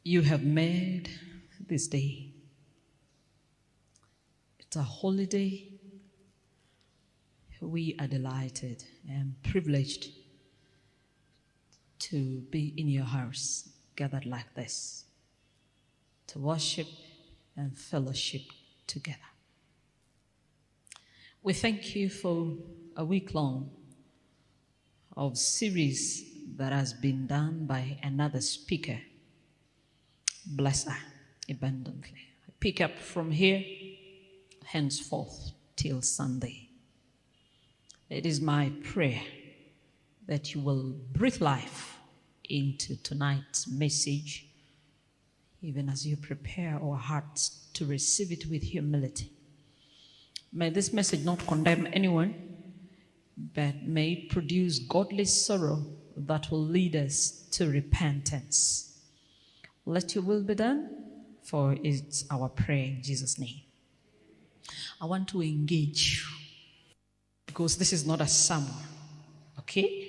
You have made this day. It's a holiday. We are delighted and privileged to be in your house, gathered like this, to worship and fellowship together. We thank you for a week long of series that has been done by another speaker. Bless her abundantly. I pick up from here, henceforth till Sunday. It is my prayer that you will breathe life into tonight's message, even as you prepare our hearts to receive it with humility. May this message not condemn anyone, but may it produce godly sorrow that will lead us to repentance. Let your will be done, for it's our prayer in Jesus' name. I want to engage you, because this is not a sermon, okay?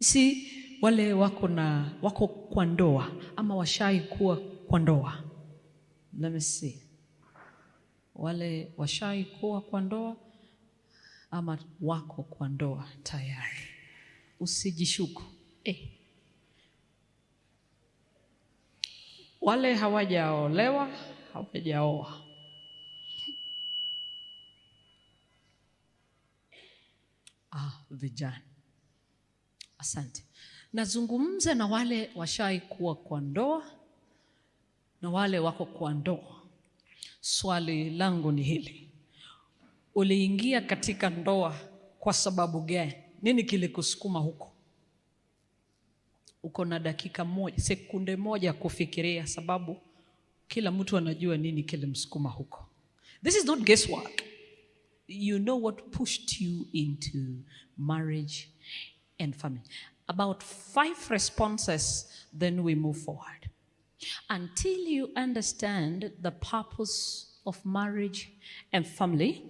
See, wale wako kwa ndoa, ama washai kuwa kwa ndoa. Let me see. Wale washai kuwa kwa ndoa, ama wako kwa ndoa tayari. Usijishuku. Wale hawajaolewa, hawajaoa. Vijana. Asante. Nazungumza na wale washai kuwa kwa ndoa na wale wako kwa ndoa. Swali langu ni hili. Uliingia katika ndoa kwa sababu gani? Nini kilikusukuma huko? Uko na dakika moja, sekunde moja kufikiria, sababu kila mtu anajua nini kilimsukuma huko. This is not guesswork. You know what pushed you into marriage and family. About 5 responses, then we move forward. Until you understand the purpose of marriage and family,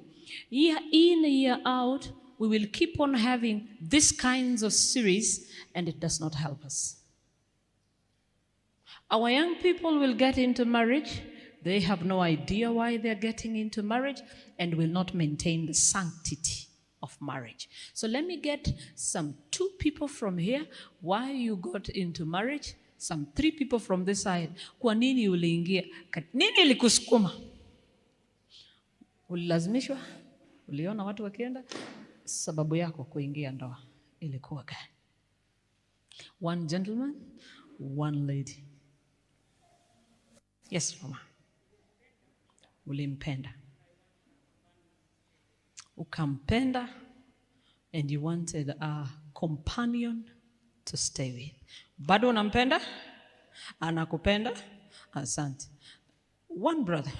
year in, year out, we will keep on having these kinds of series, and it does not help us. Our young people will get into marriage. They have no idea why they're getting into marriage and will not maintain the sanctity of marriage. So let me get some 2 people from here, why you got into marriage, some 3 people from this side. Kwa nini uliingia? Nini ilikusukuma? Ulilazimishwa? Uliona watu wakienda? Sababu yako kuingia ndoa ilikuwa gani? 1 gentleman, 1 lady. Yes, mama. Ulimpenda. Ukampenda, and you wanted a companion to stay with. Bado unampenda? Anakupenda? Asante. 1 brother.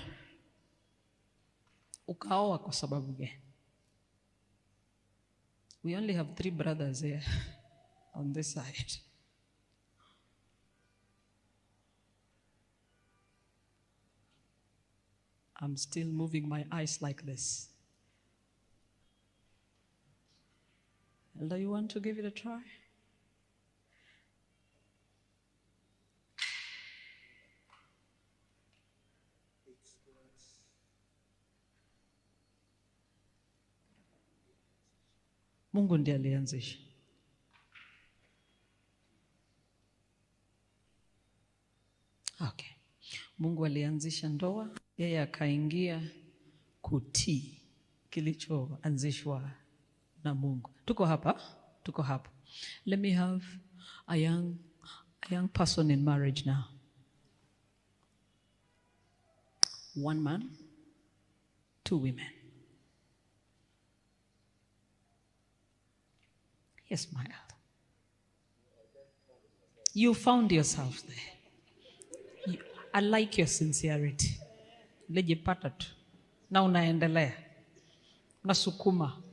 Ukaoa kwa sababu gani? We only have 3 brothers here on this side. I'm still moving my eyes like this. Do you want to give it a try? Mungu ndiye alianzisha. Okay. Mungu alianzisha ndoa, yeye akaingia kutii kilichoanzishwa na Mungu. Tuko hapa. Let me have a young person in marriage now. 1 man, 2 women. Yes, my God. You found yourself there. I like your sincerity. Lejipata tu. Na unaendelea. Unasukuma.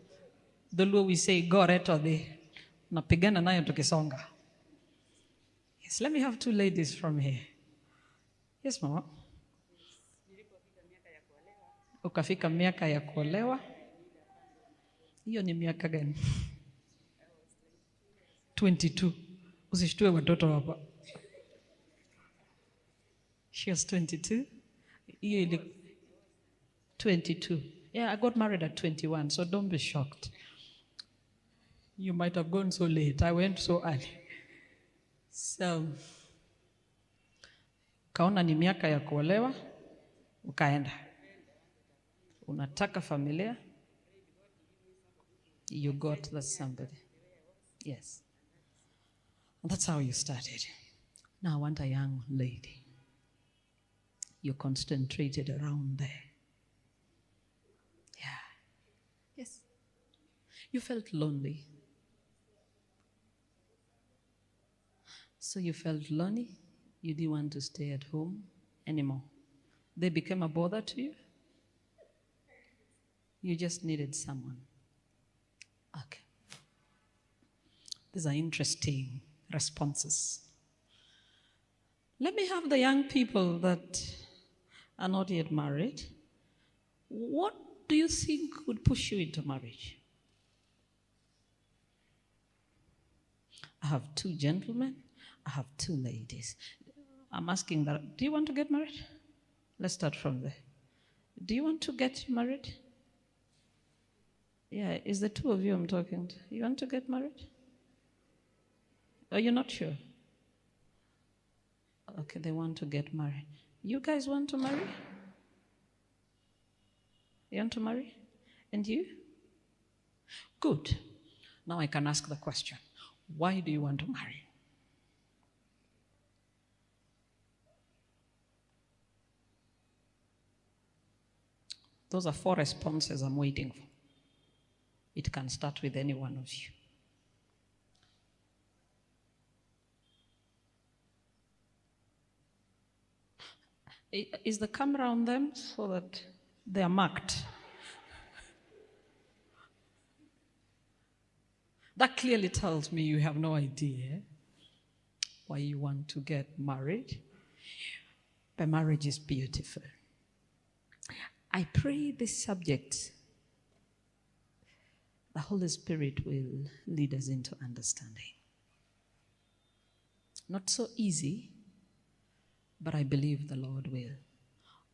The Lord we say, go right or there. Napigana nayo tukisonga. Yes, let me have 2 ladies from here. Yes, mama. Ukafika miaka ya kuolewa. Hiyo ni miaka gani? 22. Usishtue watoto hapa. She was 22. 22. Yeah, I got married at 21, so don't be shocked. You might have gone so late. I went so early. So, kaona ni miaka ya kuolewa, ukaenda. Unataka familia, you got that somebody. Yes. And that's how you started. Now I want a young lady. You concentrated around there. Yeah. Yes. You felt lonely. So you felt lonely. You didn't want to stay at home anymore. They became a bother to you. You just needed someone. Okay. These are interesting responses. Let me have the young people that are not yet married. What do you think would push you into marriage? I have two gentlemen. I have two ladies. I'm asking that. Do you want to get married? Let's start from there. Do you want to get married? Yeah, it's the two of you I'm talking to. You want to get married? Are you not sure? Okay, they want to get married. You guys want to marry? You want to marry? And you? Good. Now I can ask the question. Why do you want to marry? Those are 4 responses I'm waiting for. It can start with any one of you. Is the camera on them so that they are marked? That clearly tells me you have no idea why you want to get married. But marriage is beautiful. I pray this subject, the Holy Spirit will lead us into understanding. Not so easy, but I believe the Lord will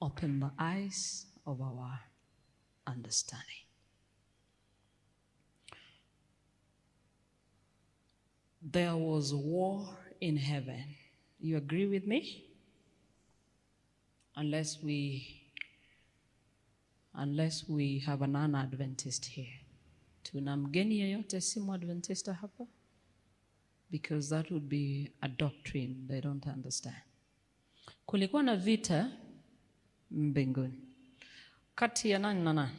open the eyes of our understanding. There was war in heaven. You agree with me? Unless we have an un-Adventist here. Tuna mgeni yeyote si mu-Adventista hapa? Because that would be a doctrine they don't understand. Kulikuwa na vita mbinguni. Kati ya nani na nani?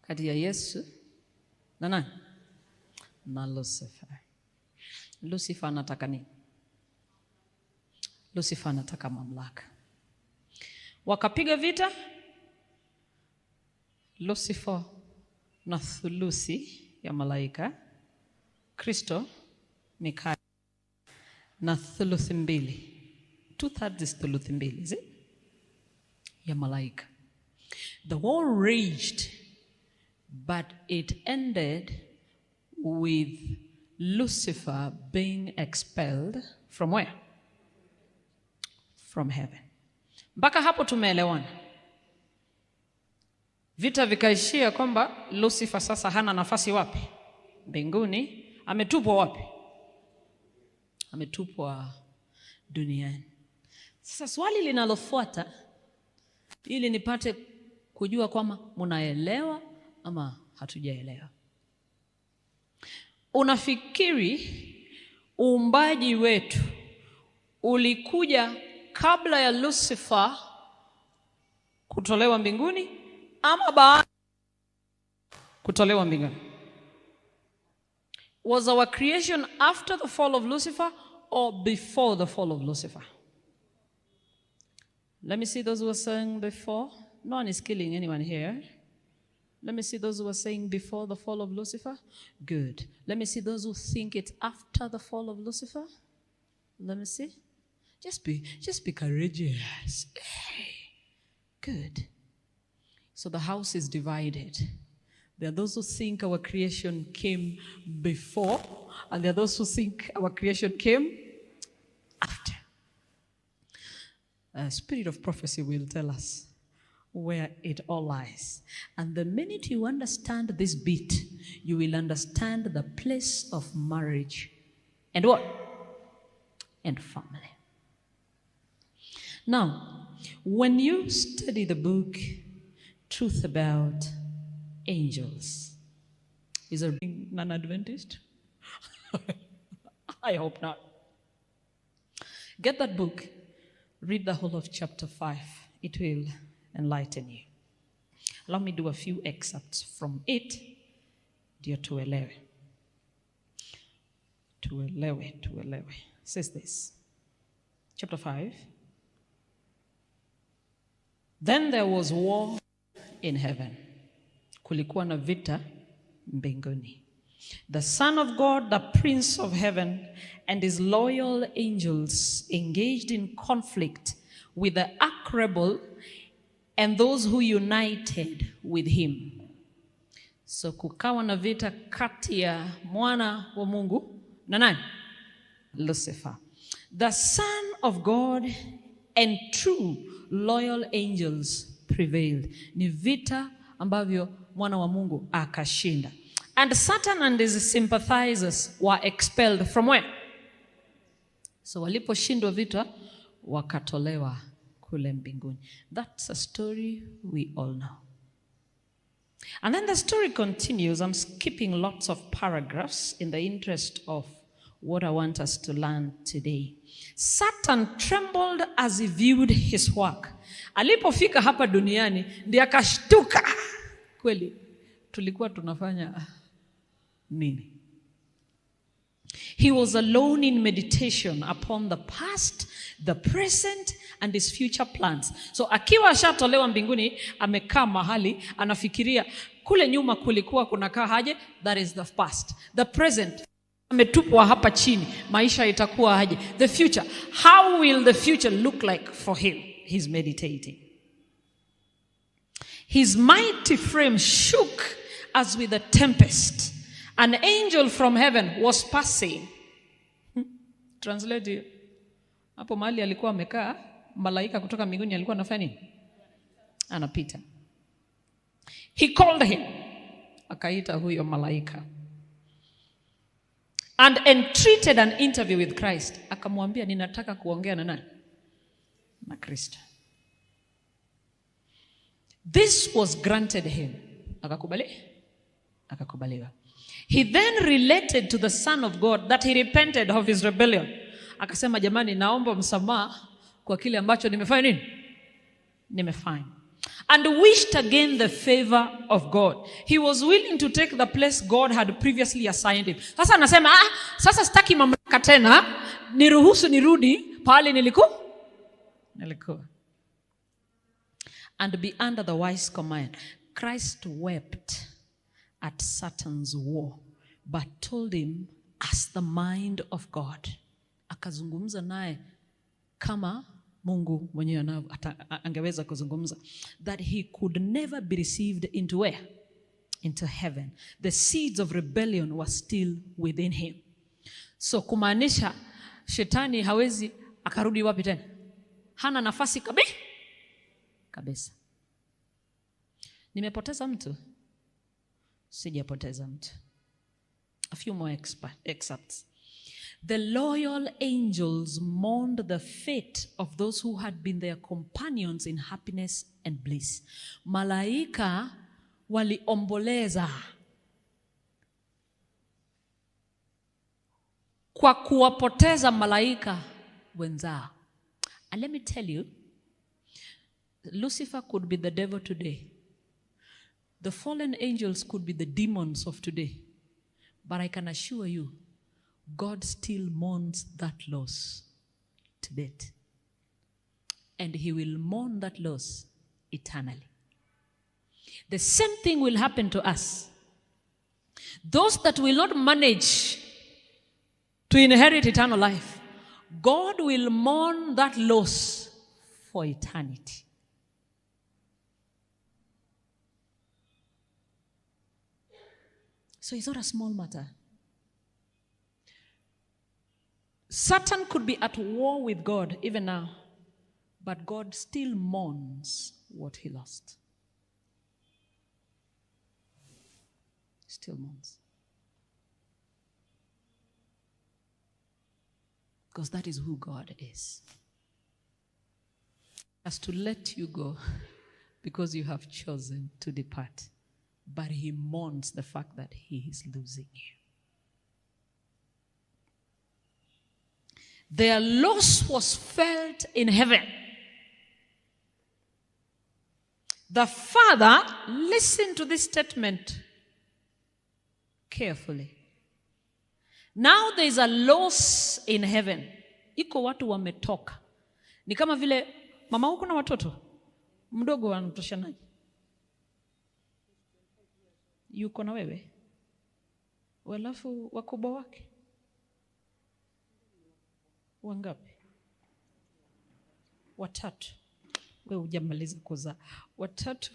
Kati ya Yesu na nani? Na Lucifer. Lucifer anataka nini? Lucifer anataka mamlaka. Wakapiga vita. Lucifer na thuluthi ya malaika. Kristo Mikael na thuluthi mbili. 2/3 is thuluthi mbili, is it? Ya malaika. The war raged, but it ended with Lucifer being expelled from where? From heaven. Mpaka hapo tumeelewana. Vita vikaishia kwamba Lucifer sasa hana nafasi wapi? Mbinguni. Ametupwa wapi? Ametupwa duniani. Sasa swali linalofuata, ili nipate kujua kwamba mnaelewa ama hatujaelewa. Unafikiri uumbaji wetu ulikuja kabla ya Lucifer kutolewa mbinguni ama baada kutolewa mbinguni? Was our creation after the fall of Lucifer or before the fall of Lucifer? Let me see those who are saying before. No one is killing anyone here. Let me see those who are saying before the fall of Lucifer. Good. Let me see those who think it's after the fall of Lucifer. Let me see. Just be courageous. Hey. Good. So the house is divided. There are those who think our creation came before, and there are those who think our creation came after. Spirit of prophecy will tell us where it all lies. And the minute you understand this bit, you will understand the place of marriage and what? And family. Now, when you study the book Truth About Angels, is there being non-Adventist? I hope not. Get that book. Read the whole of chapter 5. It will enlighten you. Allow me to do a few excerpts from it. Dear tuelewe. Tuelewe. It says this. Chapter 5. Then there was war in heaven. Kulikuwa na vita mbinguni. The Son of God, the Prince of Heaven, and his loyal angels engaged in conflict with the arch rebel and those who united with him. So kukawa na vita kati ya mwana wa Mungu na nani? Lucifer. The Son of God and true loyal angels prevailed. Ni vita ambavyo mwana wa Mungu akashinda. And Satan and his sympathizers were expelled from where? So waliposhindwa vita wakatolewa kule mbinguni. That's a story we all know. And then the story continues. I'm skipping lots of paragraphs in the interest of what I want us to learn today. Satan trembled as he viewed his work. Alipofika hapa duniani ndiye akashtuka. Kweli tulikuwa tunafanya nini? He was alone in meditation upon the past, the present, and his future plans. So akiwa ashatolewa mbinguni, amekaa mahali, anafikiria kule nyuma kulikuwa kunakaa haje, that is the past. The present, ametupwa hapa chini, maisha itakuwa haje. The future, how will the future look like for him? He's meditating. His mighty frame shook as with a tempest. An angel from heaven was passing. Translate. Hapo mahali alikuwa amekaa, malaika kutoka mbinguni alikuwa anafanya nini? Anapita. He called him. Akaita huyo malaika. And entreated an interview with Christ. Akamwambia ninataka kuongea na nani? Na Kristo. This was granted him. Akakubaliwa. He then related to the Son of God that he repented of his rebellion. Akasema jamani naomba msamaha kwa kile ambacho nimefanya nini? Nimefanya. And wished again the favor of God. He was willing to take the place God had previously assigned him. Sasa anasema sasa sitaki mamlaka tena, niruhusu nirudi pale nilikuwa. And be under the wise command. Christ wept at Satan's war, but told him as the mind of God. Akazungumza naye kama Mungu mwenyewe angeweza kuzungumza. That he could never be received into where? Into heaven. The seeds of rebellion were still within him. So kumaanisha shetani hawezi akarudi wapi tena? Hana nafasi kabisa. Nimepoteza mtu? Sijapoteza mtu. A few more excerpts. The loyal angels mourned the fate of those who had been their companions in happiness and bliss. Malaika waliomboleza kwa kuwapoteza malaika wenzao. And let me tell you, Lucifer could be the devil today. The fallen angels could be the demons of today. But I can assure you, God still mourns that loss to death. And he will mourn that loss eternally. The same thing will happen to us. Those that will not manage to inherit eternal life, God will mourn that loss for eternity. So it's not a small matter. Satan could be at war with God even now, But God still mourns what he lost. Still mourns. Because that is who God is. Has to let you go because you have chosen to depart. But he mourns the fact that he is losing you. Their loss was felt in heaven. The Father, listen to this statement carefully. Now there is a loss in heaven. Iko watu wametoka. Ni kama vile mama huko na watoto. Mdogo wanatoshanaje? Yuko na wewe. Walafu wakubwa wake. Wangapi? Watatu. Wewe hujamaliza kuzaa. Watatu.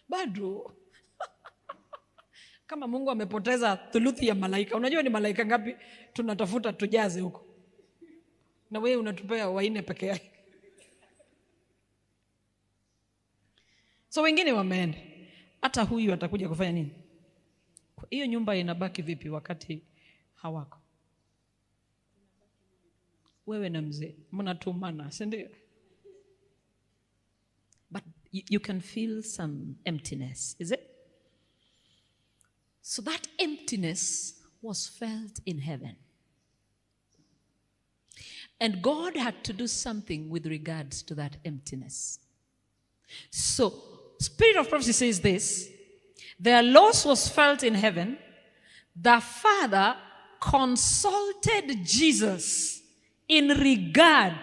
Bado. Kama Mungu amepoteza thuluthi ya malaika. Unajua ni malaika ngapi tunatafuta tujaze huko? Na wewe unatupea waine peke yake. So wengine wameenda. Hata huyu atakuja kufanya nini? Hiyo nyumba inabaki vipi wakati hawako? Wewe na mzee mnatumana, si ndio? But you can feel some emptiness, is it? So that emptiness was felt in heaven. And God had to do something with regards to that emptiness. So, Spirit of Prophecy says this: their loss was felt in heaven. The Father consulted Jesus in regard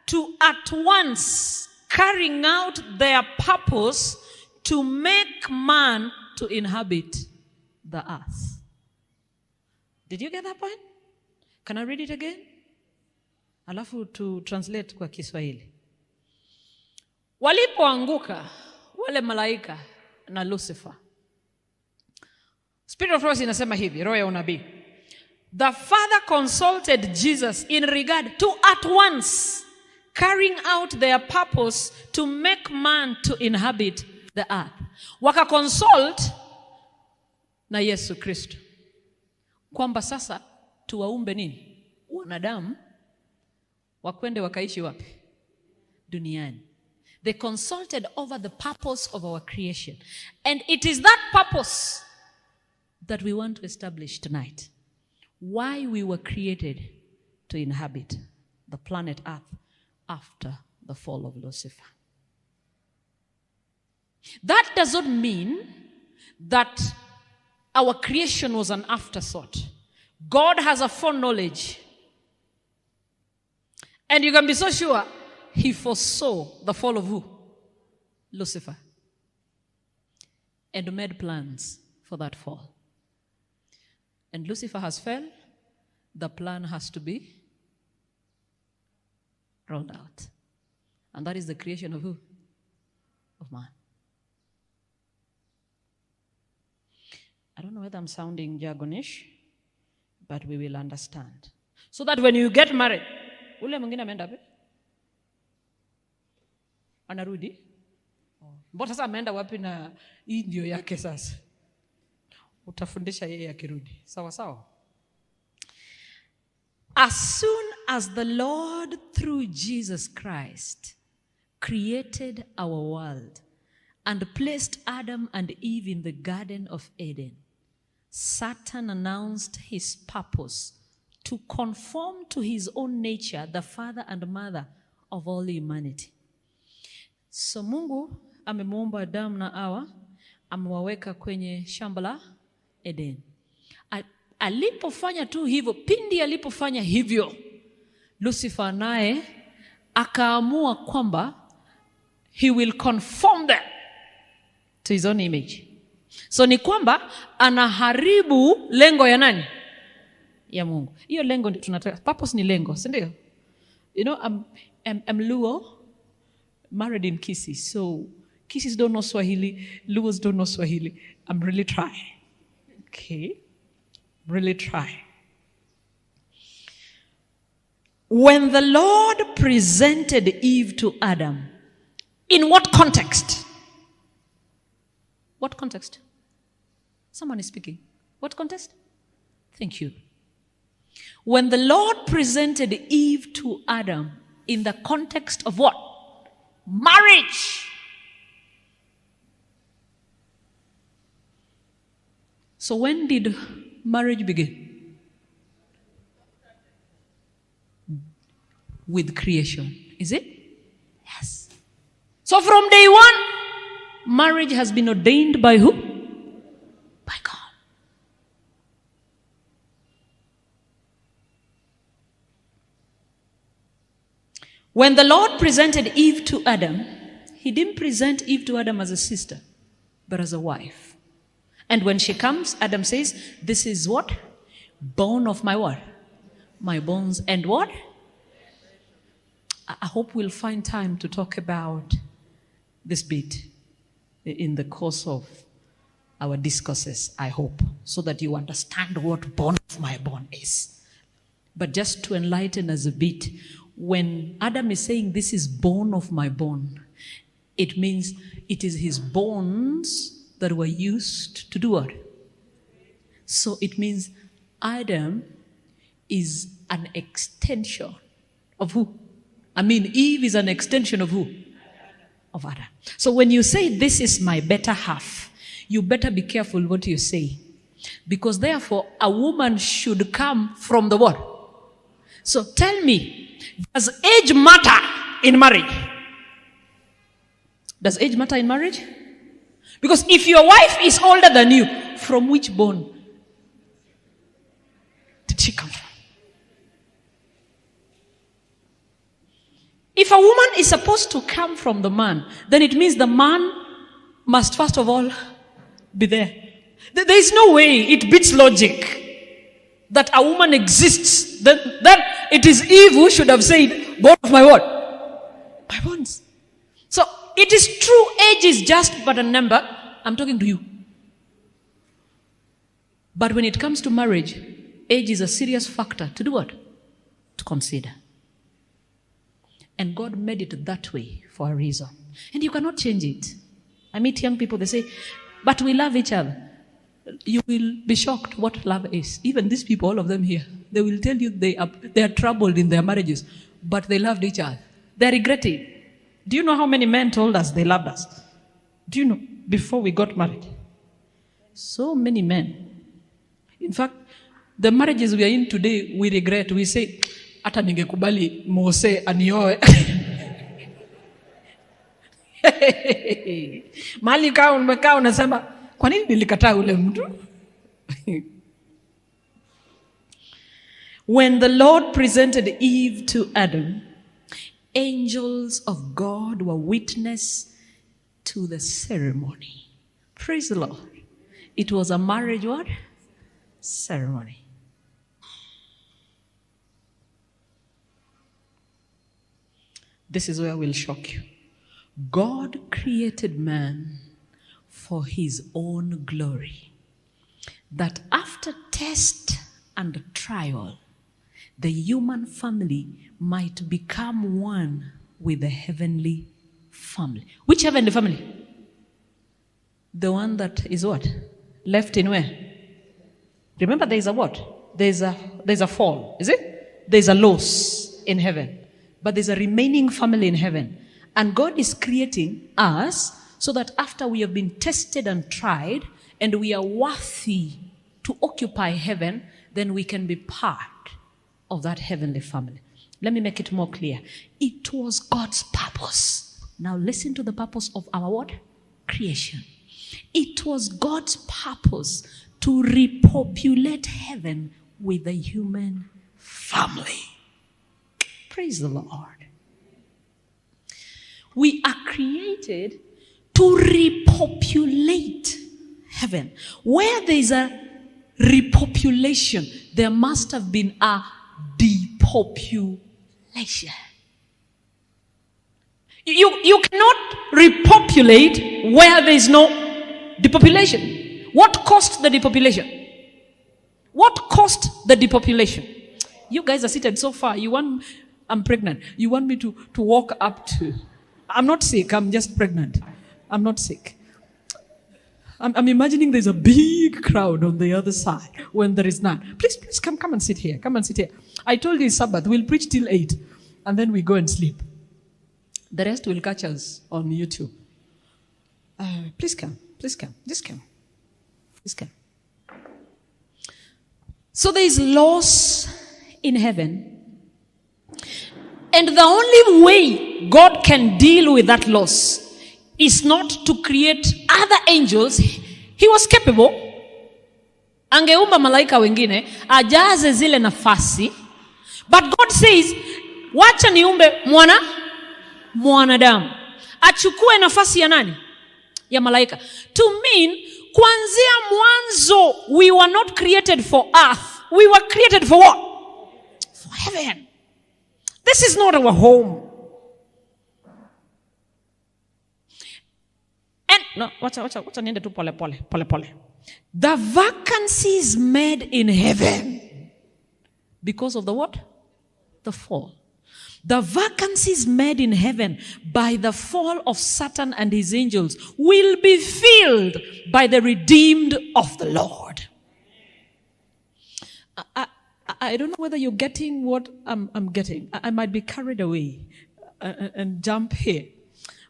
to at once carrying out their purpose to make man to inhabit the earth. Did you get that point? Can I read it again? Alafu to translate kwa Kiswahili. Walipoanguka wale malaika na Lucifer. Spirit of Prophecy inasema hivi, roho ya unabii. The Father consulted Jesus in regard to at once carrying out their purpose to make man to inhabit the earth. Waka consult na Yesu Kristo kwamba sasa tuwaumbe nini? Wanadamu wakwende wakaishi wapi? Duniani. They consulted over the purpose of our creation. And it is that purpose that we want to establish tonight. Why we were created to inhabit the planet Earth after the fall of Lucifer. That does not mean that our creation was an afterthought. God has a foreknowledge. And you can be so sure he foresaw the fall of who? Lucifer. And made plans for that fall. And Lucifer has fell. The plan has to be rolled out. And that is the creation of who? Of man. I don't know whether I'm sounding jargonish, but we will understand. So that when you get married, ule mwingine ameenda wapi? Anarudi? Mbona sasa ameenda wapi na hii ndio yake sasa? Utafundisha yeye akirudi. Sawa sawa? As soon as the Lord through Jesus Christ created our world and placed Adam and Eve in the Garden of Eden, Satan announced his purpose to conform to his own nature, the father and mother of all humanity. So Mungu amemuumba Adamu na Hawa, amewaweka kwenye shamba la Eden. Alipofanya tu hivyo, pindi alipofanya hivyo, Lucifer naye akaamua kwamba he will conform them to his own image. So ni kwamba anaharibu lengo ya nani? Ya Mungu. Hiyo lengo ndio tunataka. Purpose ni lengo, si ndio? You know, I'm Luo, married in Kisii. So Kisis don't know Swahili, Luos don't know Swahili. I'm really trying. Okay? Really try. When the Lord presented Eve to Adam, in what context? What context? Someone is speaking. What context? Thank you. When the Lord presented Eve to Adam, in the context of what? Marriage. So when did marriage begin? With creation. Is it? Yes. So from day one, marriage has been ordained by who? By God. When the Lord presented Eve to Adam, he didn't present Eve to Adam as a sister, but as a wife. And when she comes, Adam says, this is what? Bone of my what? My bones and what? I hope we'll find time to talk about this bit in the course of our discourses, I hope, so that you understand what bone of my bone is. But just to enlighten us a bit, when Adam is saying this is bone of my bone, it means it is his bones that were used to do what? So it means Adam is an extension of who? I mean, Eve is an extension of who? Of Adam. So when you say this is my better half, you better be careful what you say. Because therefore, a woman should come from the what? So tell me, does age matter in marriage? Does age matter in marriage? Because if your wife is older than you, from which bone did she come from? If a woman is supposed to come from the man, then it means the man must first of all be there. There is no way, it beats logic, that a woman exists. Then it is Eve who should have said, bone of my what? My bones. So it is true, age is just but a number. I'm talking to you. But when it comes to marriage, age is a serious factor to do what? To consider. And God made it that way for a reason. And you cannot change it. I meet young people, they say, but we love each other. You will be shocked what love is. Even these people, all of them here, they will tell you they are troubled in their marriages, but they loved each other. They regret it. Do you know how many men told us they loved us? Do you know, before we got married? So many men. In fact, the marriages we are in today, we regret. We say, hata ningekubali Mose anioe. Mali kaa umekaa unasema, kwa nini nilikataa ule mtu? When the Lord presented Eve to Adam, angels of God were witness to the ceremony. Praise the Lord. It was a marriage what? Ceremony. This is where we'll shock you. God created man for his own glory, that after test and trial, the human family might become one with the heavenly family. Which heavenly family? The one that is what? Left in where? Remember, there is a what? There's a fall, is it? There's a loss in heaven. But there's a remaining family in heaven. And God is creating us so that after we have been tested and tried and we are worthy to occupy heaven, then we can be part of that heavenly family. Let me make it more clear. It was God's purpose. Now listen to the purpose of our what? Creation. It was God's purpose to repopulate heaven with the human family. Praise the Lord. We are created to repopulate heaven. Where there is a repopulation, there must have been a depopulation. You cannot repopulate where there is no depopulation. What caused the depopulation? What caused the depopulation? You guys are seated so far. I'm pregnant. You want me to walk up to... I'm not sick. I'm just pregnant. I'm not sick. I'm imagining there's a big crowd on the other side when there is none. Please come and sit here. Come and sit here. I told you it's Sabbath. We'll preach till 8 and then we go and sleep. The rest will catch us on YouTube. Please come. Just come. So there is loss in heaven. And the only way God can deal with that loss is not to create other angels. He was capable. Angeumba malaika wengine, ajaze zile nafasi. But God says, wacha niumbe mwanadamu. Achukue nafasi ya nani? Ya malaika. To mean, kuanzia mwanzo, we were not created for earth. We were created for what? For heaven. This is not our home. And no, wacha niende tu pole. The vacancy is made in heaven because of the what? The fall. The vacancies made in heaven by the fall of Satan and his angels will be filled by the redeemed of the Lord. I don't know whether you're getting what I'm getting. I might be carried away and jump here.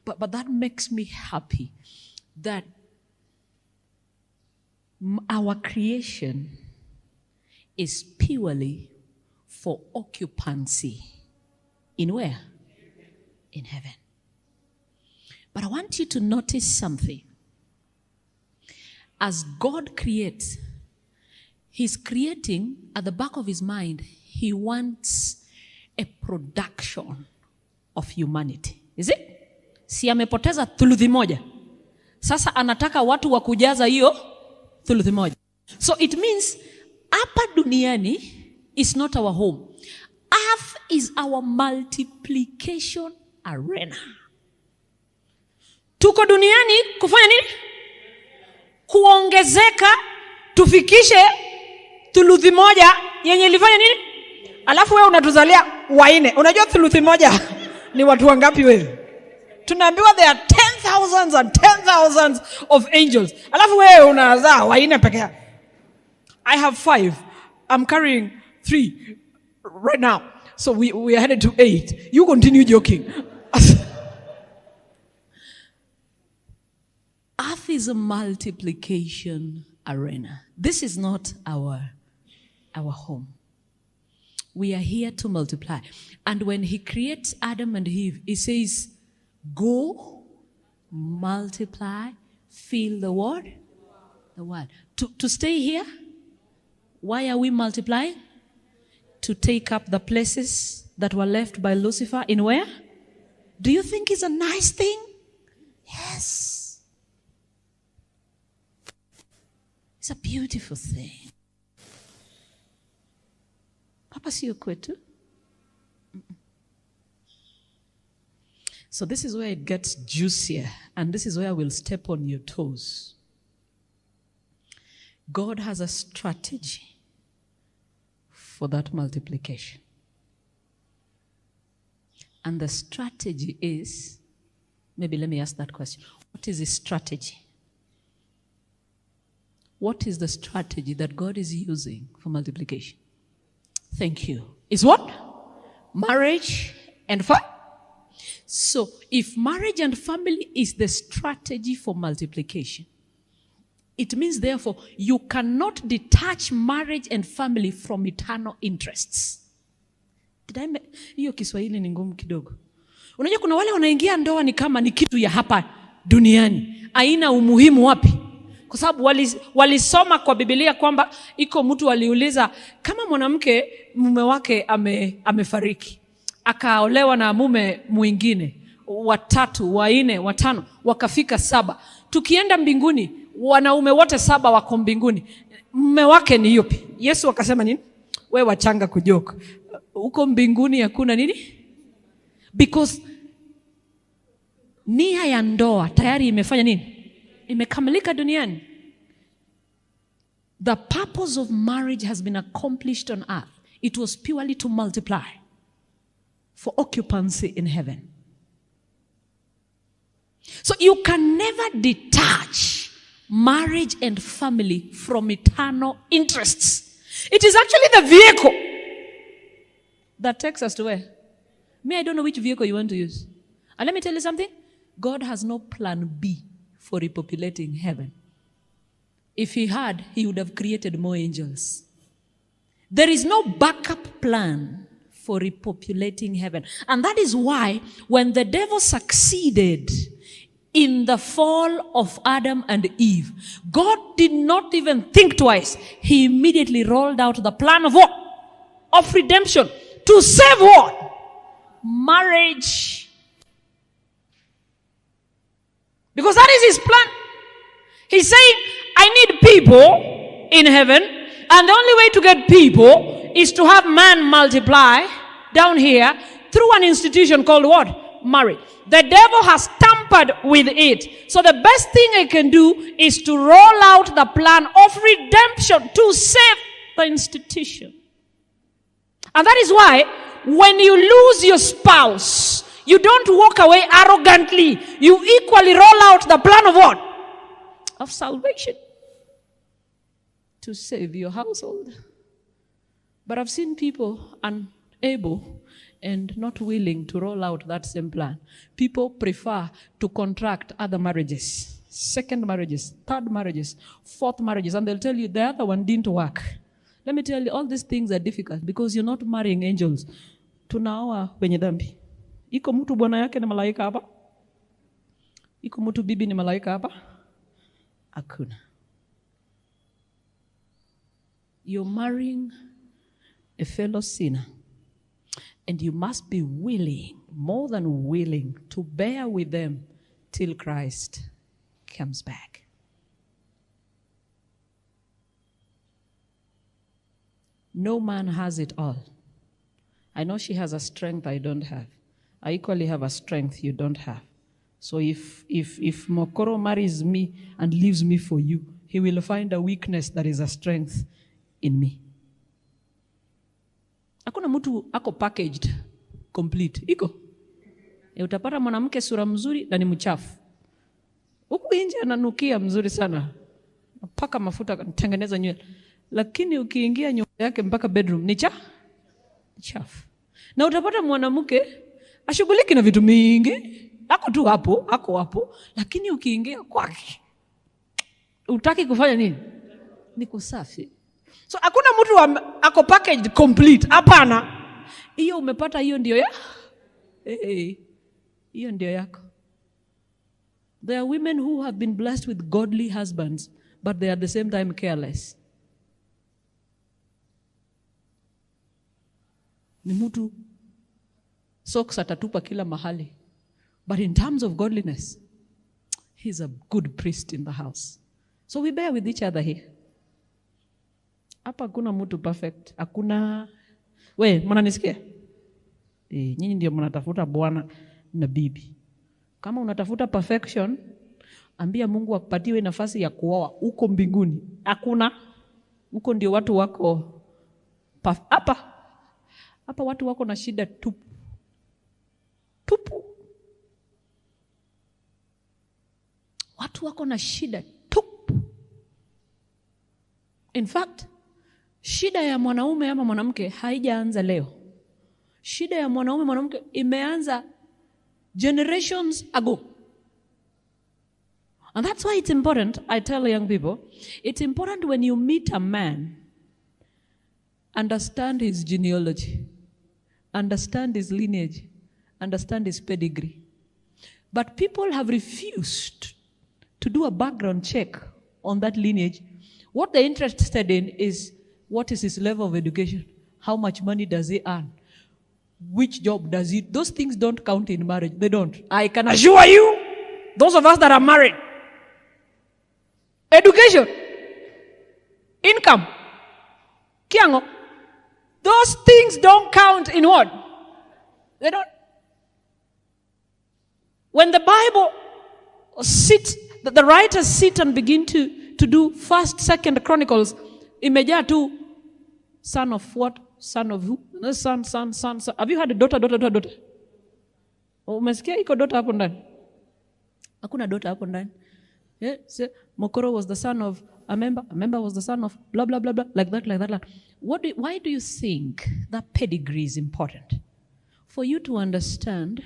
But that makes me happy that our creation is purely for occupancy. In where? In heaven. But I want you to notice something. As God creates, He's creating at the back of His mind, He wants a production of humanity. Is it? Si amepoteza thuluthi moja. Sasa anataka watu wa kujaza hiyo thuluthi moja. So it means hapa duniani is not our home. Earth is our multiplication arena. Tuko duniani kufanya nini? Kuongezeka tufikishe thuluthi moja yenye ilifanya nini? Alafu wewe unatuzalia waine. Unajua thuluthi moja ni watu wangapi wewe? Tunaambiwa there are 10,000s and 10,000s of angels. Alafu wewe unazaa waine peke yake. I have 5. I'm carrying 3 right now. So we are headed to 8. You continue joking. Earth is a multiplication arena. This is not our home. We are here to multiply. And when He creates Adam and Eve, He says, go, multiply, fill the world. The world. To stay here? Why are we multiplying? To take up the places that were left by Lucifer in where? Do you think it's a nice thing? Yes. It's a beautiful thing. Papa siyo kwetu? So this is where it gets juicier, and this is where we'll step on your toes. God has a strategy for that multiplication. And the strategy is, maybe let me ask that question. What is His strategy? What is the strategy that God is using for multiplication? Thank you. Is what? Marriage and family. So if marriage and family is the strategy for multiplication, it means, therefore, you cannot detach marriage and family from eternal interests. Hiyo Kiswahili ni ngumu kidogo. Unajua kuna wale wanaingia ndoa ni kama ni kitu ya hapa duniani. Haina umuhimu wapi? Kwa sababu walisoma kwa Biblia kwamba iko mtu aliuliza, kama mwanamke mume wake amefariki, akaolewa na mume mwingine, 3, 4, 5, wakafika 7. Tukienda mbinguni, wanaume wote 7 wako mbinguni. Mume wake ni yupi? Yesu akasema nini? Wewe wachanga kujoka. Uko mbinguni hakuna nini? Because nia ya ndoa tayari imefanya nini? Imekamilika duniani. The purpose of marriage has been accomplished on earth. It was purely to multiply, for occupancy in heaven. So you can never detach marriage and family from eternal interests. It is actually the vehicle that takes us to where? I don't know which vehicle you want to use. And let me tell you something. God has no plan B for repopulating heaven. If he had, he would have created more angels. There is no backup plan for repopulating heaven. And that is why when the devil succeeded in the fall of Adam and Eve, God did not even think twice. He immediately rolled out the plan of what? Of redemption. To save what? Marriage. Because that is his plan. He's saying, I need people in heaven, and the only way to get people is to have man multiply down here through an institution called what? Marriage. The devil has tampered with it. So the best thing I can do is to roll out the plan of redemption to save the institution. And that is why when you lose your spouse, you don't walk away arrogantly. You equally roll out the plan of what? Of salvation. To save your household. But I've seen people unable and not willing to roll out that same plan. People prefer to contract other marriages, second marriages, third marriages, fourth marriages, and they'll tell you the other one didn't work. Let me tell you, all these things are difficult because you're not marrying angels. Tunaoa wenye dhambi. Iko mtu bwana yake ni malaika hapa? Iko mtu bibi ni malaika hapa? Hakuna. You're marrying a fellow sinner. And you must be willing, more than willing, to bear with them till Christ comes back. No man has it all. I know she has a strength I don't have. I equally have a strength you don't have. So if Mokoro marries me and leaves me for you, he will find a weakness that is a strength in me. Hakuna mtu ako packaged complete. Iko. Utapata mwanamke sura mzuri na ni mchafu. Huku nje ananukia mzuri sana. Paka mafuta tengeneza nywele. Lakini ukiingia nyumba yake mpaka bedroom ni chafu. Na utapata mwanamke ashughuliki na vitu mingi. Ako tu hapo, lakini ukiingia kwake utaki kufanya nini? Ni kusafi. So hakuna mtu ako packaged complete. Hapana. Hiyo umepata, hiyo ndio ya? Hiyo ndio yako. There are women who have been blessed with godly husbands, but they are at the same time careless. Ni mtu socks atatupa kila mahali. But in terms of godliness, he's a good priest in the house. So we bear with each other here. Hapa hakuna mtu perfect. Hakuna. Mnanisikia? Nyinyi ndio mnatafuta bwana na bibi. Kama unatafuta perfection, ambia Mungu akupatiwe nafasi ya kuoa huko mbinguni. Hakuna. Huko ndio watu wako hapa watu wako na shida tupu. Watu wako na shida tupu. In fact, shida ya mwanaume ama mwanamke haijaanza leo. Shida ya mwanamke imeanza generations ago. And that's why it's important, I tell young people, it's important when you meet a man, understand his genealogy, understand his lineage, understand his pedigree. But people have refused to do a background check on that lineage. What they're interested in is, what is his level of education? How much money does he earn? Which job does he? Those things don't count in marriage. They don't. I can assure you, those of us that are married, education, income, kiango, those things don't count in what? They don't. When the Bible sits, the writers sit and begin to do 1st, 2nd Chronicles, imejaa tu son of what? son of who? No, son. Have you had a daughter? Umesikia iko daughter hapo ndani? Hakuna daughter hapo ndani. Yeah, so Mokoro was the son of a member was the son of blah, blah, blah, blah, like that. Why do you think that pedigree is important? For you to understand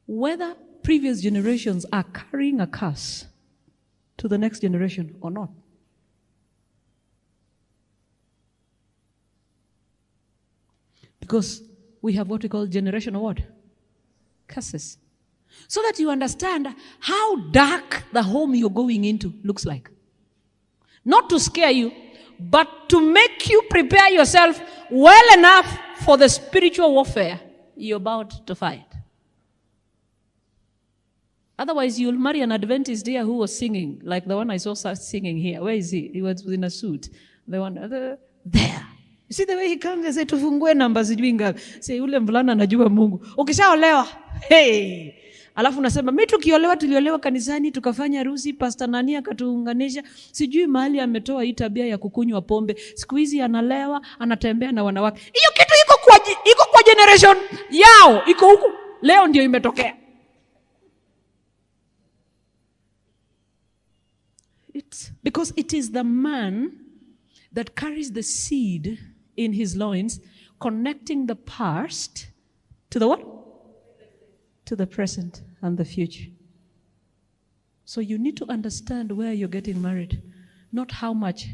whether previous generations are carrying a curse to the next generation or not. Because we have what we call generational what? Curses. So that you understand how dark the home you're going into looks like. Not to scare you, but to make you prepare yourself well enough for the spiritual warfare you're about to fight. Otherwise, you'll marry an Adventist here who was singing, like the one I saw singing here. Where is he? He was in a suit. The one there. You see the way he comes and says, tufungue namba sijui ngapi. Say, ule mvulana anajua Mungu. Ukishaolewa, hey! Alafu nasema, mimi tuliolewa kanisani, tukafanya harusi, pastor nani akatuunganisha. Sijui mahali ametoa hii tabia ya kukunywa pombe. Siku hizi analewa, anatembea na wanawake. Hiyo kitu iko kwa generation yao, iko huku. Leo ndio imetokea. Because it is the man that carries the seed in his loins, connecting the past to the what? To the present and the future. So you need to understand where you're getting married, not how much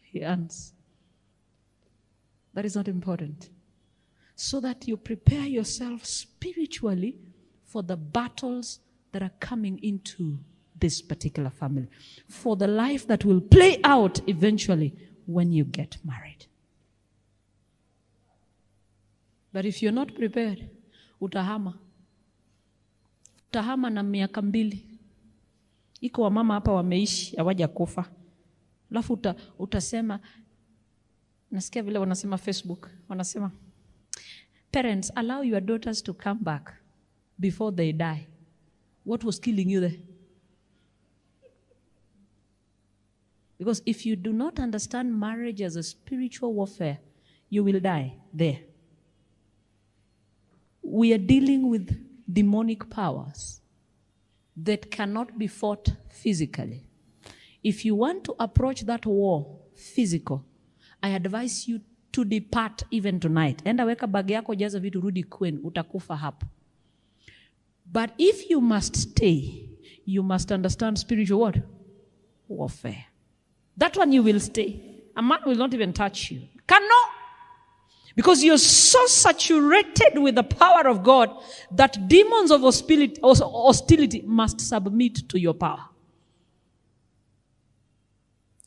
he earns. That is not important. So that you prepare yourself spiritually for the battles that are coming into this particular family, for the life that will play out eventually when you get married. But if you're not prepared, utahama na miaka 2. Iko wamama hapa wameishi hawaja kufa. Alafu utasema, nasikia vile wanasema Facebook, wanasema, parents, allow your daughters to come back before they die. What was killing you there? Because if you do not understand marriage as a spiritual warfare, you will die there. We are dealing with demonic powers that cannot be fought physically. If you want to approach that war physical, I advise you to depart even tonight. Enda weka bag yako, jaza vitu, rudi kwenu, utakufa hapo. But if you must stay, you must understand spiritual what? Warfare. That one you will stay. A man will not even touch you. Cannot. Because you're so saturated with the power of God that demons of hostility must submit to your power.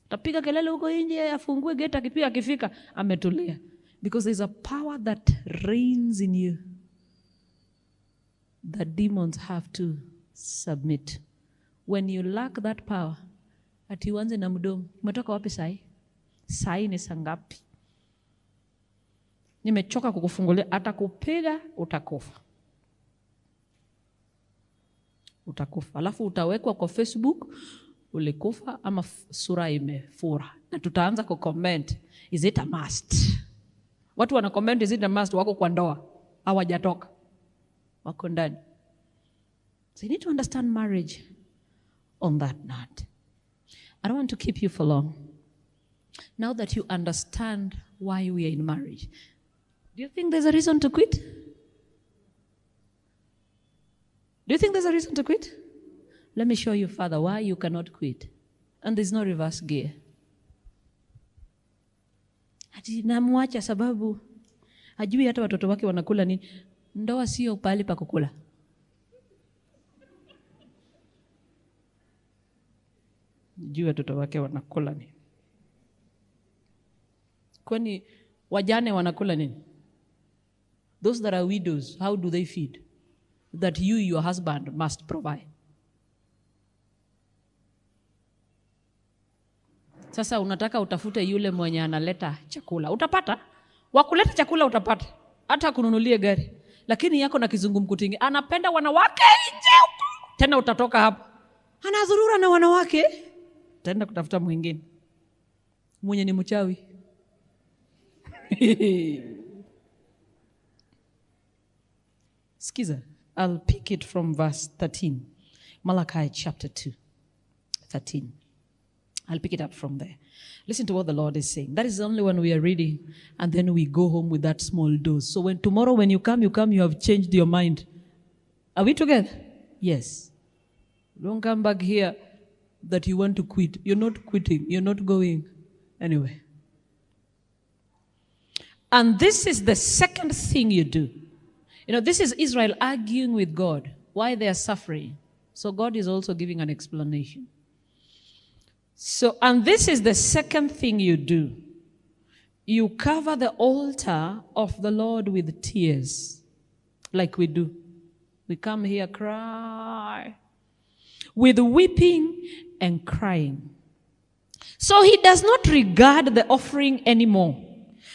Tapiga kelele huko nje, afungue gate, akipiga akifika ametulia. Because there's a power that reigns in you that demons have to submit. When you lack that power, ati uanze na mdomo, umetoka wapi sai? Sai ni sangapi? Nimechoka kukufungulia, atakupiga utakufa. Alafu utawekwa kwa Facebook, ulikufa ama sura imefura. Na tutaanza kucomment, is it a must? Watu wana comment is it a must, wako kwa ndoa, hawajatoka, wako ndani. So you need to understand marriage on that note. I don't want to keep you for long. Now that you understand why we are in marriage, do you think there's a reason to quit? Do you think there's a reason to quit? Let me show you further why you cannot quit. And there's no reverse gear. Ati namwacha sababu hajui hata watoto wake wanakula nini. Ndoa sio pahali pa kukula. Hajui watoto wake wanakula nini. Kwani wajane wanakula nini? Those that are widows, how do they feed? That you, your husband, must provide. Sasa unataka utafute yule mwenye analeta chakula. Utapata. Wakuleta chakula utapata. Hata kununulie gari. Lakini yako na kizungumkuti, anapenda wanawake nje huko. Tena utatoka hapo. Anazurura na wanawake. Tenda kutafuta mwingine. Mwenye ni mchawi. Skiza, I'll pick it from verse 13. Malachi chapter 2, 13. I'll pick it up from there. Listen to what the Lord is saying. That is the only one we are reading. And then we go home with that small dose. So tomorrow when you come, you have changed your mind. Are we together? Yes. Don't come back here that you want to quit. You're not quitting. You're not going anyway. And this is the second thing you do. This is Israel arguing with God why they are suffering. So God is also giving an explanation. And this is the second thing you do. You cover the altar of the Lord with tears, like we do. We come here, cry, with weeping and crying. So he does not regard the offering anymore,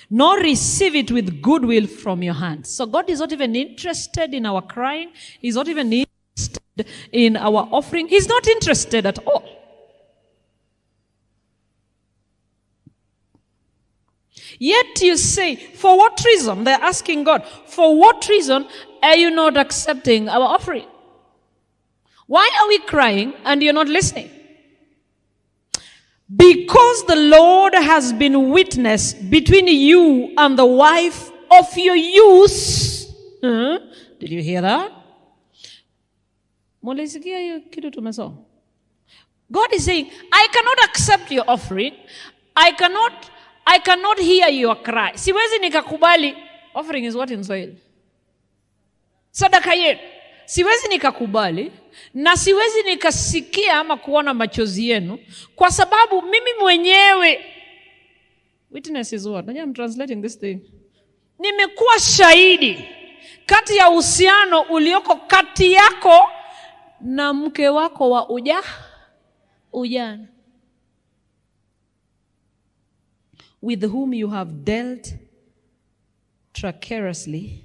nor receive it with goodwill from your hands. So God is not even interested in our crying. He's not even interested in our offering. He's not interested at all. Yet you say, for what reason? They're asking God, for what reason are you not accepting our offering? Why are we crying and you're not listening? Because the Lord has been witness between you and the wife of your youth. Did you hear that? God is saying, I cannot accept your offering. I cannot hear your cry. Siwezi nikakubali. Offering is what in Swahili? Sadaka yenu. Siwezi nikakubali na siwezi nikasikia ama kuona machozi yenu kwa sababu mimi mwenyewe. Witness is what? I'm translating this thing. Nimekuwa shahidi kati ya uhusiano ulioko kati yako na mke wako wa ujana, with whom you have dealt treacherously,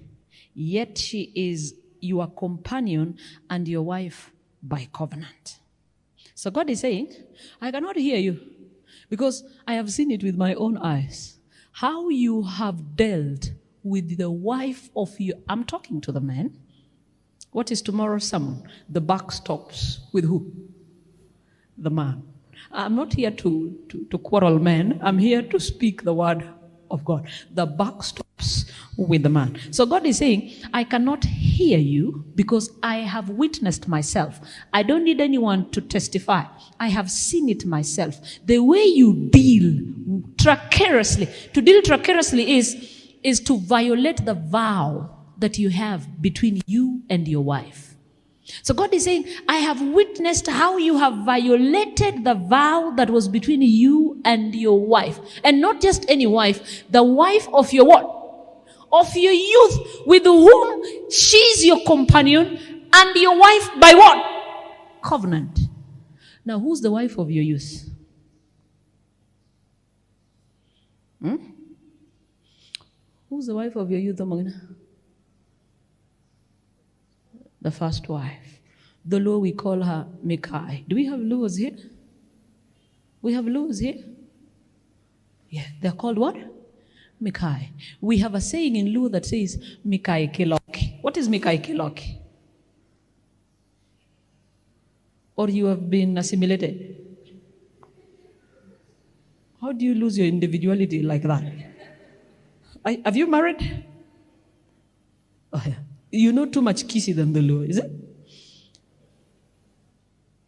yet she is your companion and your wife by covenant. So God is saying, I cannot hear you because I have seen it with my own eyes. How you have dealt with the wife of you. I'm talking to the man. What is tomorrow's sermon? The buck stops with who? The man. I'm not here to quarrel men. I'm here to speak the word of God. The buck stops with the man. So God is saying, I cannot hear you because I have witnessed myself. I don't need anyone to testify. I have seen it myself. The way you deal treacherously, to deal treacherously is to violate the vow that you have between you and your wife. So God is saying, I have witnessed how you have violated the vow that was between you and your wife. And not just any wife, the wife of your what? Of your youth, with whom she's your companion and your wife by what? Covenant. Now, who's the wife of your youth? Who's the wife of your youth, Amagina? The first wife. The Luo, we call her Mikai. Do we have Luos here? We have Luos here? Yeah, they're called what? Mikai. We have a saying in Luo that says, Mikai Kiloki. What is Mikai Kiloki? Or you have been assimilated? How do you lose your individuality like that? Have you married? Oh, yeah. You know too much kissy than the Luo, is it?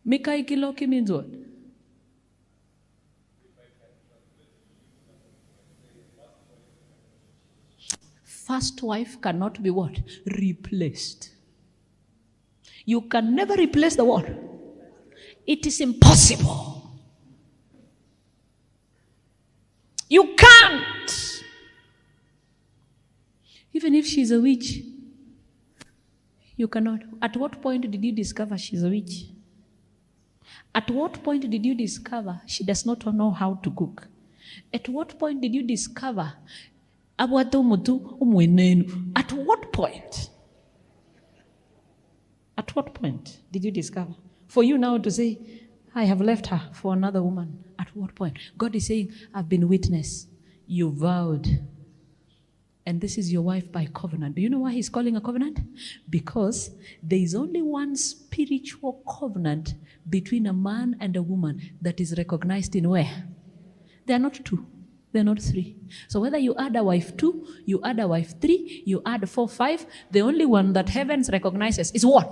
Mikai Kiloki means what? First wife cannot be what? Replaced. You can never replace the what? It is impossible. You can't. Even if she's a witch, you cannot. At what point did you discover she's a witch? At what point did you discover she does not know how to cook? At what point did you discover? At what point? At what point did you discover? For you now to say, I have left her for another woman. At what point? God is saying, I've been witness. You vowed And this is your wife by covenant. Do you know why he's calling a covenant? Because there is only one spiritual covenant between a man and a woman that is recognized in where? They are not two. They are not three. So whether you add a wife 2, you add a wife 3, you add 4, 5, the only one that heavens recognizes is what?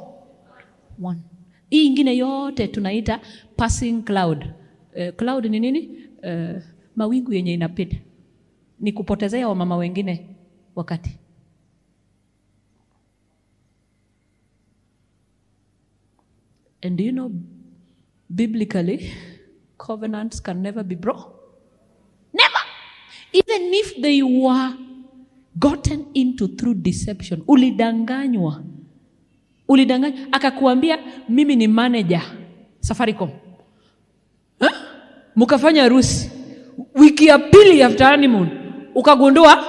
One. Hii ingine yote tunaita passing cloud. Cloud ni nini? Mawingu yenye inapita. Ni kupotezea wamama wengine wakati. And do you know, biblically, covenants can never be broken. Never! Even if they were gotten into through deception. Ulidanganywa. Akakuambia, mimi ni manager Safaricom. Mukafanya harusi. Wiki ya pili after honeymoon. Ukagundua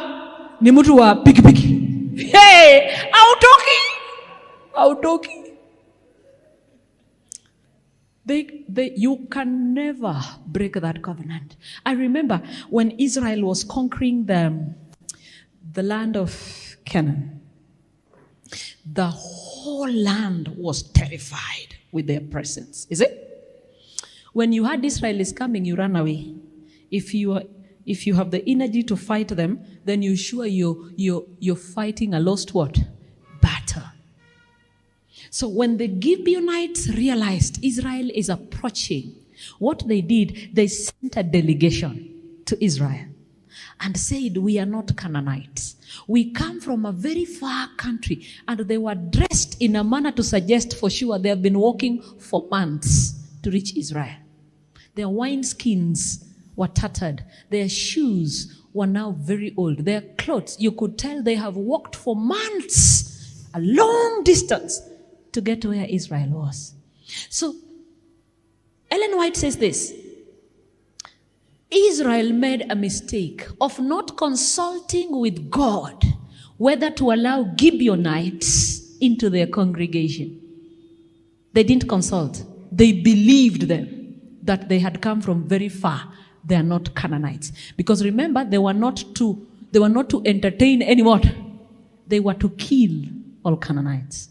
ni mtu wa pikipiki. Hey! Autoki. You can never break that covenant. I remember when Israel was conquering the land of Canaan, the whole land was terrified with their presence. Is it? When you had Israelis coming, you ran away. If you have the energy to fight them, then you're sure you're fighting a lost what? Battle. So when the Gibeonites realized Israel is approaching, what they did, they sent a delegation to Israel and said, we are not Canaanites. We come from a very far country. And they were dressed in a manner to suggest for sure they have been walking for months to reach Israel. Their wineskins were tattered. Their shoes were now very old. Their clothes, you could tell they have walked for months, a long distance, to get to where Israel was. So, Ellen White says this. Israel made a mistake of not consulting with God whether to allow Gibeonites into their congregation. They didn't consult. They believed them that they had come from very far. They are not Canaanites. Because remember, they were not to entertain anyone. They were to kill all Canaanites.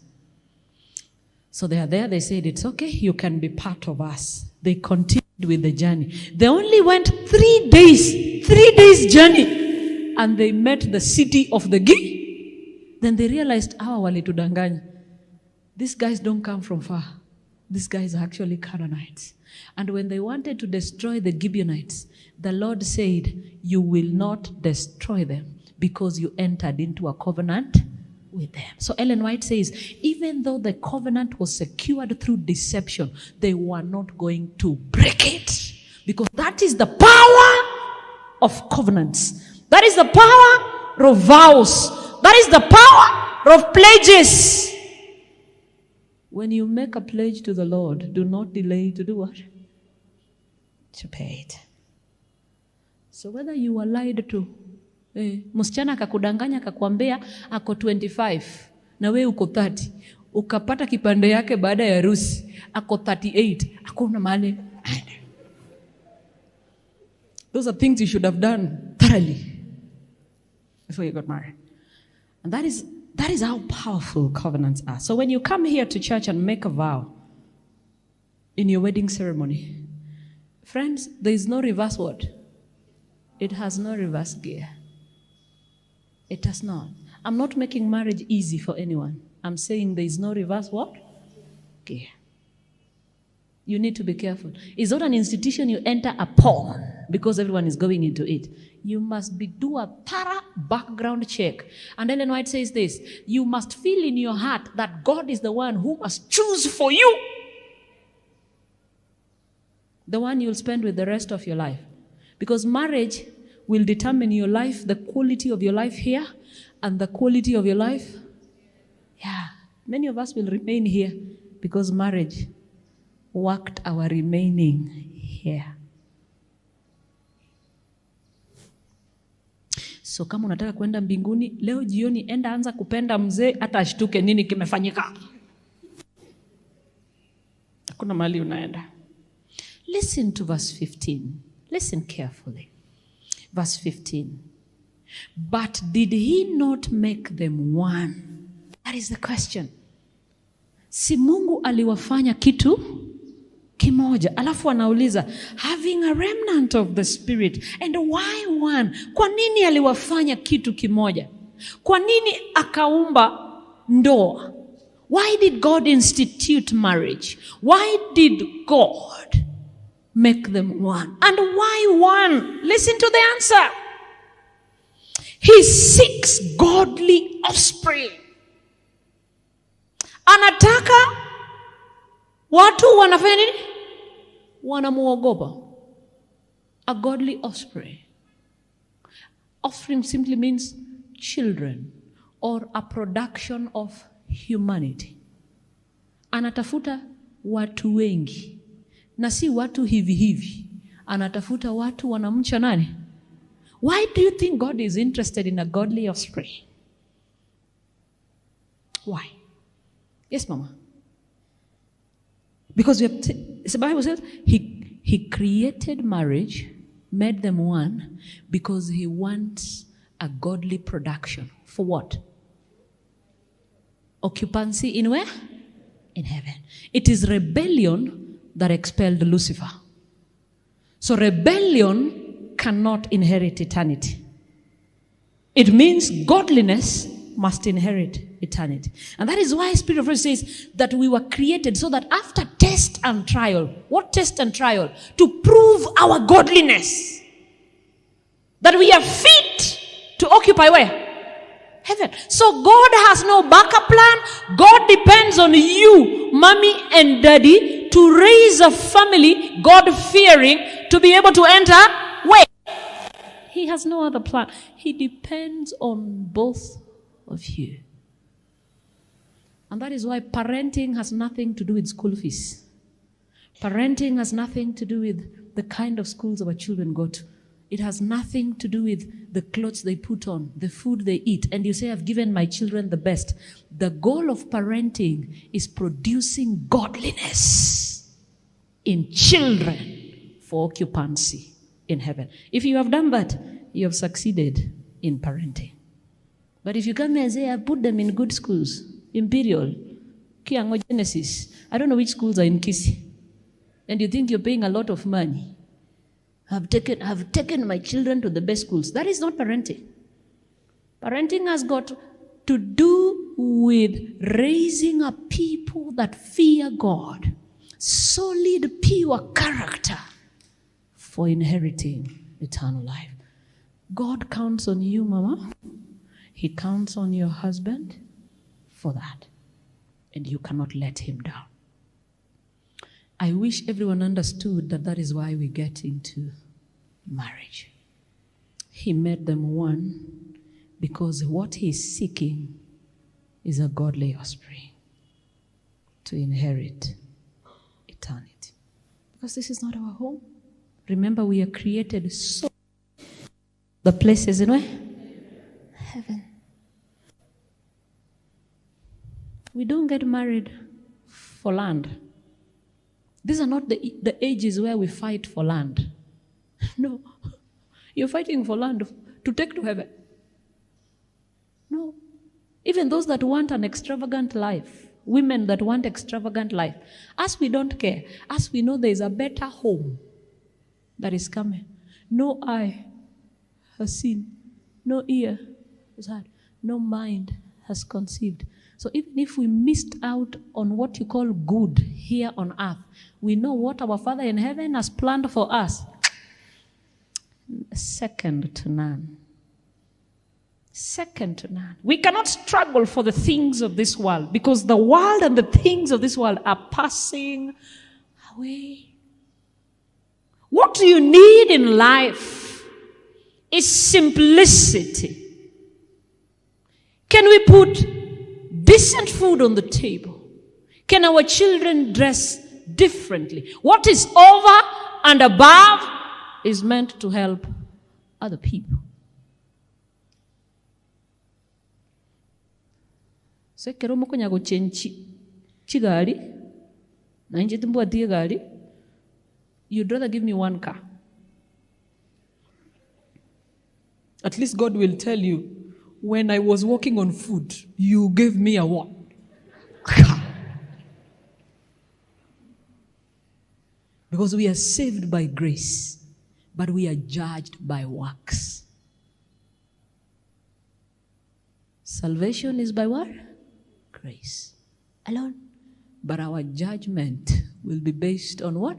So they are there, they said, it's okay, you can be part of us. They continued with the journey. They only went 3 days journey, and they met the city of the Gi. Then they realized, walitudanganya. These guys don't come from far. These guys are actually Canaanites. And when they wanted to destroy the Gibeonites, the Lord said, you will not destroy them because you entered into a covenant with them. So Ellen White says, even though the covenant was secured through deception, they were not going to break it. Because that is the power of covenants. That is the power of vows. That is the power of pledges. When you make a pledge to the Lord, do not delay to do what? To pay it. So whether you were lied to, msichana akakudanganya akakwambia ako 25 na wewe uko 30, ukapata kipande yake baada ya harusi ako 38, hakuna mahali. Those are things you should have done thoroughly before you got married. And that is how powerful covenants are. So when you come here to church and make a vow in your wedding ceremony, friends, there is no reverse word. It has no reverse gear. It does not. I'm not making marriage easy for anyone. I'm saying there is no reverse what? Gear. You need to be careful. It's not an institution you enter upon because everyone is going into it. You must do a thorough background check. And Ellen White says this, you must feel in your heart that God is the one who must choose for you the one you'll spend with the rest of your life. Because marriage will determine your life, the quality of your life here, and the quality of your life. Yeah, many of us will remain here because marriage worked our remaining here. So kama unataka kwenda mbinguni, leo jioni enda anza kupenda mzee hata ashtuke nini kimefanyika. Hakuna mahali unaenda. Listen to verse 15. Listen carefully. Verse 15. But did he not make them one? That is the question. Si Mungu aliwafanya kitu kimoja. Alafu anauliza, having a remnant of the Spirit. And why one? Kwa nini aliwafanya kitu kimoja? Kwa nini akaumba ndoa? Why did God institute marriage? Why did God make them one? And why one? Listen to the answer. He seeks godly offspring. Anataka watu wanafanya nini? Wanamuogopa. A godly offspring. Offspring simply means children or a production of humanity. Anatafuta watu wengi. Na si watu hivi hivi. Anatafuta watu wanamcha nani? Why do you think God is interested in a godly offspring? Why? Yes, Mama. Because the Bible says he created marriage, made them one, because he wants a godly production. For what? Occupancy in where? In heaven. It is rebellion that expelled Lucifer. So rebellion cannot inherit eternity. It means godliness must inherit eternity. And that is why Spirit of God says that we were created so that after test and trial, what test and trial? To prove our godliness. That we are fit to occupy where? Heaven. So God has no backup plan. God depends on you, mommy and daddy, to raise a family, God-fearing, to be able to enter where? He has no other plan. He depends on both of you. And that is why parenting has nothing to do with school fees. Parenting has nothing to do with the kind of schools our children go to. It has nothing to do with the clothes they put on, the food they eat. And you say, I've given my children the best. The goal of parenting is producing godliness in children for occupancy in heaven. If you have done that, you have succeeded in parenting. But if you come here and say, I've put them in good schools, Imperial, Kiango Genesis, I don't know which schools are in Kisi, and you think you're paying a lot of money, I've taken my children to the best schools. That is not parenting. Parenting has got to do with raising a people that fear God, solid, pure character for inheriting eternal life. God counts on you, Mama. He counts on your husband for that. And you cannot let him down. I wish everyone understood that that is why we get into marriage. He made them one because what he's seeking is a godly offspring to inherit eternity. Because this is not our home. Remember, we are created so. The place is in where? Heaven. We don't get married for land. These are not the ages where we fight for land. No. You're fighting for land to take to heaven. No. Even those that want an extravagant life, women that want extravagant life, as we don't care, as we know there is a better home that is coming. No eye has seen, no ear has heard, no mind has conceived. So even if we missed out on what you call good here on earth, we know what our Father in heaven has planned for us. Second to none. Second to none. We cannot struggle for the things of this world because the world and the things of this world are passing away. What you need in life is simplicity. Can we put decent food on the table? Can our children dress differently? What is over and above is meant to help other people. So kero mukonya go chenchi chigali na nje tumbo tie gali. You'd rather give me one car. At least God will tell you, when I was walking on food, you gave me a what? Because we are saved by grace, but we are judged by works. Salvation is by what? Grace alone. But our judgment will be based on what?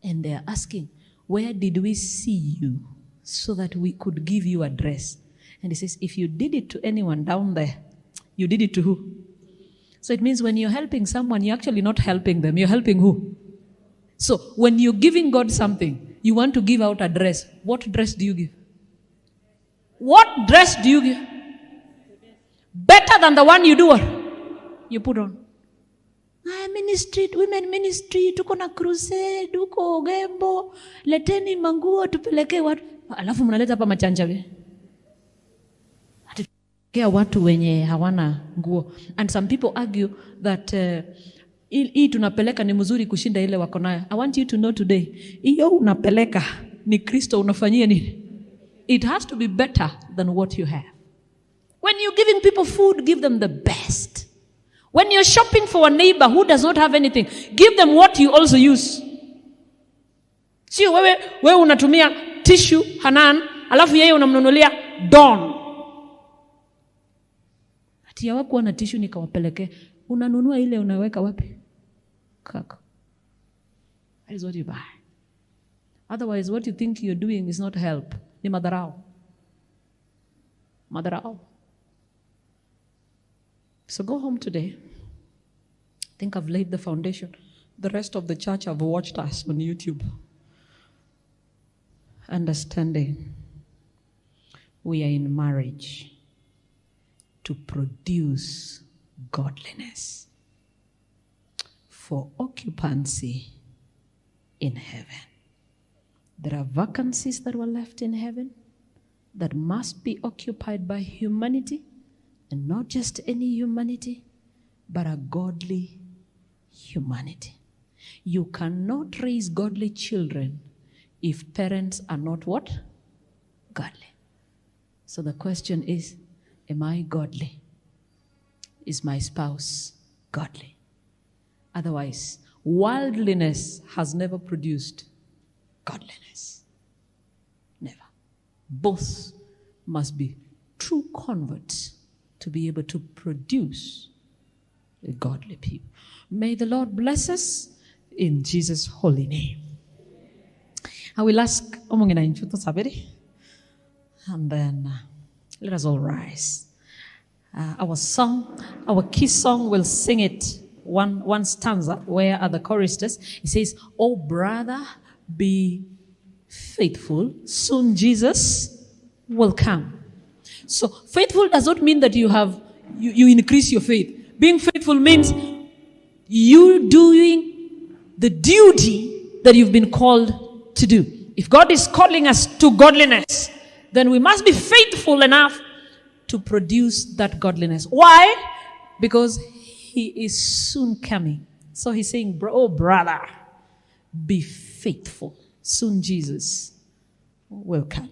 And they are asking, where did we see you so that we could give you address? And he says, if you did it to anyone down there, you did it to who? So it means when you're helping someone, you're actually not helping them. You're helping who? So when you're giving God something, you want to give out a dress. What dress do you give? What dress do you give? Better than the one you do what? You put on. Ministry, women ministry, tuko na crusade, tuko Gembo, leteni manguo tupeleke watu. Alafu mnaleta hapa machanja we. Atikea watu wenye hawana nguo. And some people argue that hii tunapeleka ni mzuri kushinda ile wako nayo. I want you to know today, hiyo unapeleka ni Kristo unafanyia nini? It has to be better than what you have. When you're giving people food, give them the best. When you're shopping for a neighbor who does not have anything, give them what you also use. Sio wewe unatumia tissue Hanan, alafu yeye unamnunulia Don. Ati hawakuwa na tissue nikawapelekea. Unanunua ile unaweka wapi? Kaka. That is what you buy. Otherwise, what you think you're doing is not help. Ni madharau. Madharau. So go home today. I think I've laid the foundation. The rest of the church have watched us on YouTube. Understanding we are in marriage to produce godliness for occupancy in heaven. There are vacancies that were left in heaven that must be occupied by humanity. And not just any humanity, but a godly humanity. You cannot raise godly children if parents are not what? Godly. So the question is, am I godly? Is my spouse godly? Otherwise, worldliness has never produced godliness. Never. Both must be true converts to be able to produce a godly people. May the Lord bless us in Jesus' holy name. I will ask and then let us all rise. Our song, our key song, we'll sing it one stanza. Where are the choristers? It says, "Oh brother, be faithful. Soon Jesus will come." So faithful does not mean that you increase your faith. Being faithful means you doing the duty that you've been called to do. If God is calling us to godliness, then we must be faithful enough to produce that godliness. Why? Because He is soon coming. So He's saying, oh brother, be faithful. Soon Jesus will come.